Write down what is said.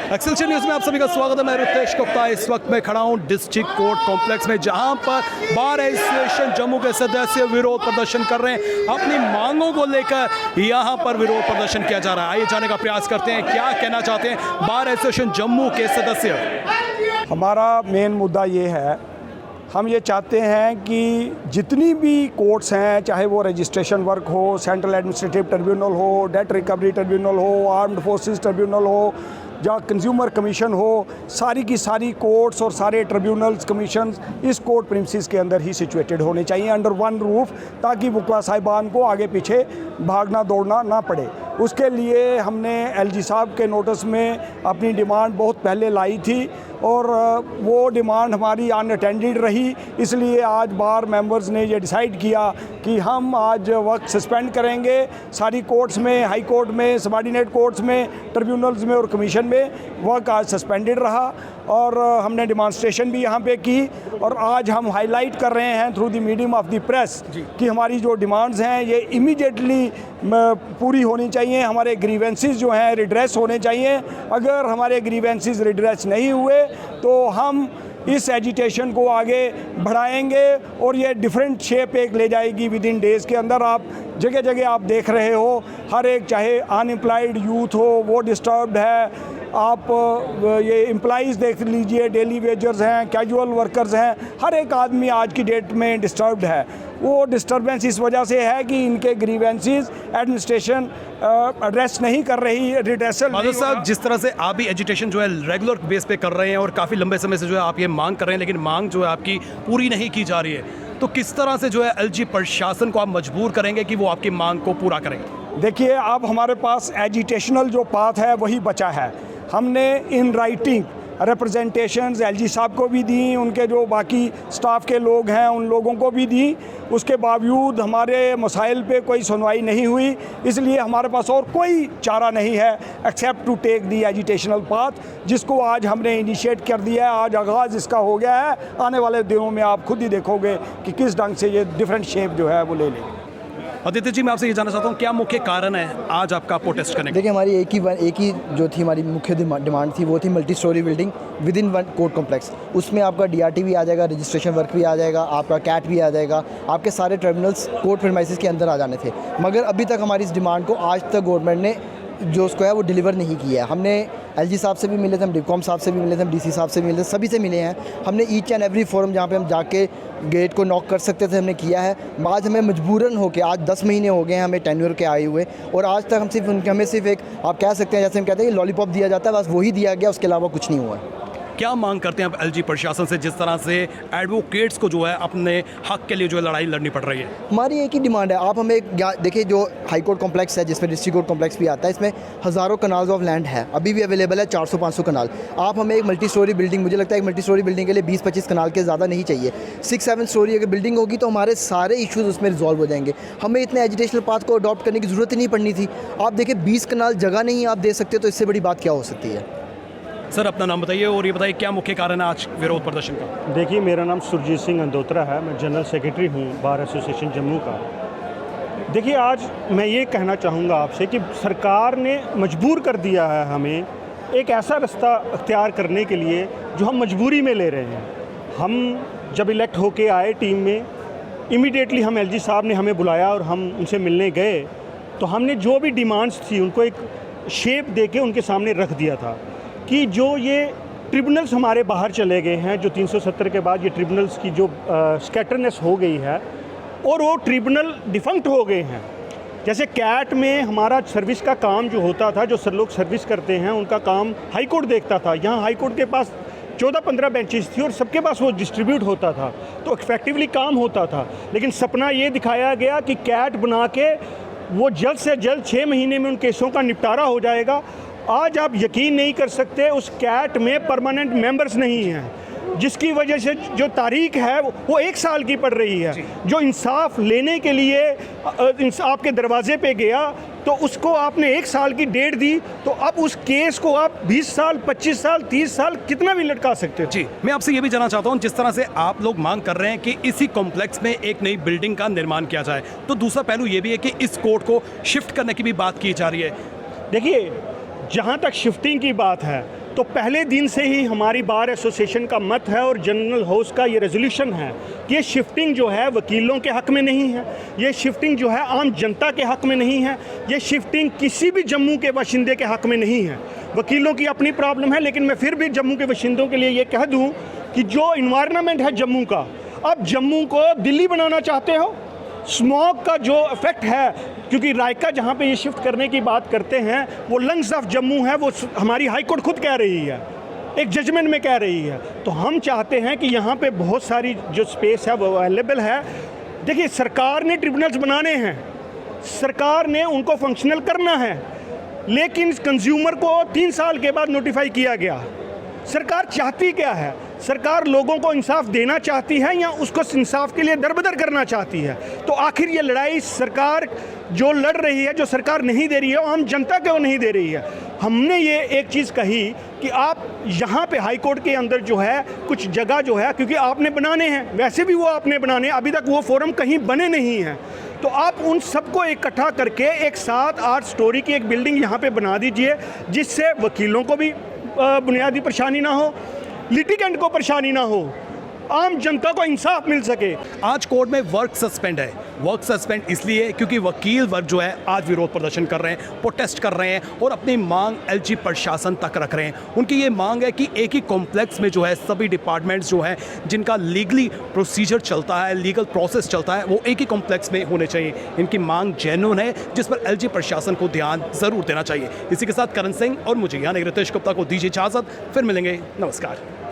Excelsior news में आप सभी का स्वागत है। मैं रितेश गुप्ता इस वक्त मैं खड़ा हूं डिस्ट्रिक्ट कोर्ट कॉम्प्लेक्स में, जहां पर बार एसोसिएशन जम्मू के सदस्य विरोध प्रदर्शन कर रहे हैं। अपनी मांगों को लेकर यहां पर विरोध प्रदर्शन किया जा रहा है। आइए जानने का प्रयास करते हैं क्या कहना चाहते हैं बार एसोसिएशन जम्मू के सदस्य। हमारा मेन मुद्दा ये है, हम ये चाहते हैं कि जितनी भी कोर्ट्स हैं, चाहे वो रजिस्ट्रेशन वर्क हो, सेंट्रल एडमिनिस्ट्रेटिव ट्रिब्यूनल हो, डेट रिकवरी ट्रिब्यूनल हो, आर्म्ड फोर्सेस ट्रिब्यूनल हो, जहाँ कंज्यूमर कमीशन हो, सारी की सारी कोर्ट्स और सारे ट्रिब्यूनल्स कमीशंस इस कोर्ट प्रिमिसेस के अंदर ही सिचुएटेड होने चाहिए अंडर वन रूफ, ताकि वकला साहिबान को आगे पीछे भागना दौड़ना ना पड़े। उसके लिए हमने एलजी साहब के नोटिस में अपनी डिमांड बहुत पहले लाई थी और वो डिमांड हमारी अनअटेंडेड रही। इसलिए आज बार मेंबर्स ने ये डिसाइड किया कि हम आज वर्क सस्पेंड करेंगे। सारी कोर्ट्स में, हाई कोर्ट में, सबॉर्डिनेट कोर्ट्स में, ट्रिब्यूनल्स में और कमीशन में वर्क आज सस्पेंडेड रहा और हमने डिमॉन्स्ट्रेशन भी यहाँ पे की। और आज हम हाईलाइट कर रहे हैं through the medium of the press कि हमारी जो डिमांड्स हैं ये इमीडिएटली पूरी होनी चाहिए। हमारे ग्रीवेंसेस जो हैं रिड्रेस होने चाहिए। अगर हमारे ग्रीवेंसेस रिड्रेस नहीं हुए तो हम इस एजिटेशन को आगे बढ़ाएंगे और ये डिफरेंट शेप एक ले जाएगी विद इन डेज़ के अंदर। आप जगह जगह आप देख रहे हो, हर एक, चाहे अनएम्प्लॉयड यूथ हो वो डिस्टर्ब्ड है, आप ये एम्प्लॉइज़ देख लीजिए, डेली वेजर्स हैं, कैजुअल वर्कर्स हैं, हर एक आदमी आज की डेट में डिस्टर्ब्ड है। वो डिस्टर्बेंस इस वजह से है कि इनके ग्रीवेंसेस एडमिनिस्ट्रेशन एड्रेस नहीं कर रही, रिड्रेसल नहीं। साहब, जिस तरह से आप भी एजुटेशन जो है रेगुलर बेस पे कर रहे हैं और काफ़ी लंबे समय से जो है आप ये मांग कर रहे हैं, लेकिन मांग जो है आपकी पूरी नहीं की जा रही है, तो किस तरह से जो है एलजी प्रशासन को आप मजबूर करेंगे कि वो आपकी मांग को पूरा करेंगे? देखिए, अब हमारे पास एजिटेशनल जो पाथ है वही बचा है। हमने इन राइटिंग रिप्रेजेंटेशंस एलजी साहब को भी दी, उनके जो बाकी स्टाफ के लोग हैं उन लोगों को भी दी। उसके बावजूद हमारे मसाइल पे कोई सुनवाई नहीं हुई। इसलिए हमारे पास और कोई चारा नहीं है except to take the agitational path, जिसको आज हमने इनिशिएट कर दिया है। आज आगाज़ इसका हो गया है। आने वाले दिनों में आप खुद ही देखोगे कि किस ढंग से ये डिफरेंट शेप जो है वो ले लेगी। आदित्य जी, मैं आपसे ये जानना चाहता हूँ क्या मुख्य कारण है आज आपका प्रोटेस्ट करने का? देखिए, हमारी एक ही जो थी हमारी मुख्य डिमांड थी वो थी multi storey building with in one court complex. उसमें आपका डीआरटी भी आ जाएगा, रजिस्ट्रेशन वर्क भी आ जाएगा, आपका कैट भी आ जाएगा, आपके सारे ट्रिब्यूनल्स कोर्ट प्रीमाइसेस के अंदर आ जाने थे। मगर अभी तक हमारी इस डिमांड को आज तक गवर्नमेंट ने जो उसको है वो डिलीवर नहीं किया है। हमने एलजी साहब से भी मिले थे, हम डिकॉम साहब से भी मिले थे, हम डीसी साहब से भी मिले थे, सभी से मिले हैं। हमने ईच एंड एवरी फोरम जहाँ पे हम जाके गेट को नॉक कर सकते थे हमने किया है। आज हमें मजबूरन होकर आज 10 महीने हो गए हैं हमें टेन्योर के आए हुए, और आज तक हमें सिर्फ एक, आप कह सकते हैं जैसे हम कहते हैं लॉलीपॉप दिया जाता है, बस वही दिया गया, उसके अलावा कुछ नहीं हुआ है। क्या मांग करते हैं आप एलजी प्रशासन से, जिस तरह से एडवोकेट्स को जो है अपने हक के लिए जो है लड़ाई लड़नी पड़ रही है? हमारी एक ही डिमांड है, आप हमें देखिए जो हाई कोर्ट कॉम्प्लेक्स है जिसमें डिस्ट्रिक्ट कोर्ट कॉम्प्लेक्स भी आता है, इसमें हज़ारों कनाल्स ऑफ लैंड है, अभी भी अवेलेबल है 400-500 कनाल। आप हमें एक मल्टी स्टोरी बिल्डिंग, मुझे लगता है एक मल्टी स्टोरी बिल्डिंग के लिए 20-25 कनाल के ज़्यादा नहीं चाहिए। 6-7 स्टोरी अगर बिल्डिंग होगी तो हमारे सारे इशूज़ उसमें रिजॉल्व हो जाएंगे। हमें इतने एजुकेशनल पाथ को अडॉप्ट करने की ज़रूरत ही नहीं पड़नी थी। आप देखिए 20 कनाल जगह नहीं आप दे सकते, तो इससे बड़ी बात क्या हो सकती है? सर, अपना नाम बताइए और ये बताइए क्या मुख्य कारण है आज विरोध प्रदर्शन का? देखिए, मेरा नाम सुरजीत सिंह अंदोत्रा है, मैं जनरल सेक्रेटरी हूँ बार एसोसिएशन जम्मू का। देखिए, आज मैं ये कहना चाहूँगा आपसे कि सरकार ने मजबूर कर दिया है हमें एक ऐसा रास्ता अख्तियार करने के लिए जो हम मजबूरी में ले रहे हैं। हम जब इलेक्ट होके आए टीम में, इमीडिएटली हम एलजी साहब ने हमें बुलाया और हम उनसे मिलने गए, तो हमने जो भी डिमांड्स थी उनको एक शेप दे के उनके सामने रख दिया था कि जो ये ट्रिब्यूनल्स हमारे बाहर चले गए हैं, जो 370 के बाद ये ट्रिब्यूनल्स की जो स्कैटरनेस हो गई है और वो ट्रिब्यूनल डिफंक्ट हो गए हैं। जैसे कैट में हमारा सर्विस का काम जो होता था, जो लोग सर्विस करते हैं उनका काम हाई कोर्ट देखता था। यहाँ हाई कोर्ट के पास 14-15 बेंचेस थी और सबके पास वो डिस्ट्रीब्यूट होता था, तो इफेक्टिवली काम होता था। लेकिन सपना ये दिखाया गया कि कैट बना के वो जल्द से जल्द 6 महीने में उन केसों का निपटारा हो जाएगा। आज आप यकीन नहीं कर सकते, उस कैट में परमानेंट मेंबर्स नहीं हैं, जिसकी वजह से जो तारीख है वो 1 साल की पड़ रही है। जो इंसाफ लेने के लिए आपके दरवाजे पे गया तो उसको आपने 1 साल की डेट दी, तो अब उस केस को आप 20 साल, 25 साल, 30 साल कितना भी लटका सकते हो। जी, मैं आपसे ये भी जानना चाहता हूँ, जिस तरह से आप लोग मांग कर रहे हैं कि इसी कॉम्प्लेक्स में एक नई बिल्डिंग का निर्माण किया जाए, तो दूसरा पहलू ये भी है कि इस कोर्ट को शिफ्ट करने की भी बात की जा रही है। देखिए, जहाँ तक शिफ्टिंग की बात है, तो पहले दिन से ही हमारी बार एसोसिएशन का मत है और जनरल हाउस का ये रेजोल्यूशन है कि ये शिफ्टिंग जो है वकीलों के हक़ में नहीं है, ये शिफ्टिंग जो है आम जनता के हक़ में नहीं है, ये शिफ्टिंग किसी भी जम्मू के बाशिंदे के हक़ में नहीं है। वकीलों की अपनी प्रॉब्लम है, लेकिन मैं फिर भी जम्मू के बाशिंदों के लिए ये कह दूँ कि जो इन्वायरमेंट है जम्मू का, आप जम्मू को दिल्ली बनाना चाहते हो। स्मॉग का जो इफेक्ट है, क्योंकि रायका जहाँ पे ये शिफ्ट करने की बात करते हैं वो लंग्स ऑफ जम्मू है, वो हमारी हाई कोर्ट खुद कह रही है, एक जजमेंट में कह रही है। तो हम चाहते हैं कि यहाँ पे बहुत सारी जो स्पेस है वो अवेलेबल है। देखिए, सरकार ने ट्रिब्यूनल्स बनाने हैं, सरकार ने उनको फंक्शनल करना है, लेकिन कंज्यूमर को 3 साल के बाद नोटिफाई किया गया। सरकार चाहती क्या है? सरकार लोगों को इंसाफ देना चाहती है या उसको इंसाफ के लिए दरबदर करना चाहती है? तो आखिर ये लड़ाई सरकार जो लड़ रही है, जो सरकार नहीं दे रही है, वो आम जनता को नहीं दे रही है। हमने ये एक चीज़ कही कि आप यहाँ पे हाई कोर्ट के अंदर जो है कुछ जगह जो है, क्योंकि आपने बनाने हैं, वैसे भी वो आपने बनाने, अभी तक वो फोरम कहीं बने नहीं हैं, तो आप उन सबको इकट्ठा करके एक 7-8 स्टोरी की एक बिल्डिंग यहाँ पे बना दीजिए, जिससे वकीलों को भी बुनियादी परेशानी ना हो, लिटिगेंट को परेशानी ना हो, आम जनता को इंसाफ मिल सके। आज कोर्ट में वर्क सस्पेंड है। वर्क सस्पेंड इसलिए क्योंकि वकील वर्ग जो है आज विरोध प्रदर्शन कर रहे हैं, प्रोटेस्ट कर रहे हैं और अपनी मांग एलजी प्रशासन तक रख रहे हैं। उनकी ये मांग है कि एक ही कॉम्प्लेक्स में जो है सभी डिपार्टमेंट्स जो है जिनका लीगली प्रोसीजर चलता है, लीगल प्रोसेस चलता है, वो एक ही कॉम्प्लेक्स में होने चाहिए। इनकी मांग जेन्युइन है, जिस पर एलजी प्रशासन को ध्यान ज़रूर देना चाहिए। इसी के साथ करण सिंह और मुझे यानी रितेश गुप्ता को दीजिए इजाज़त, फिर मिलेंगे। नमस्कार।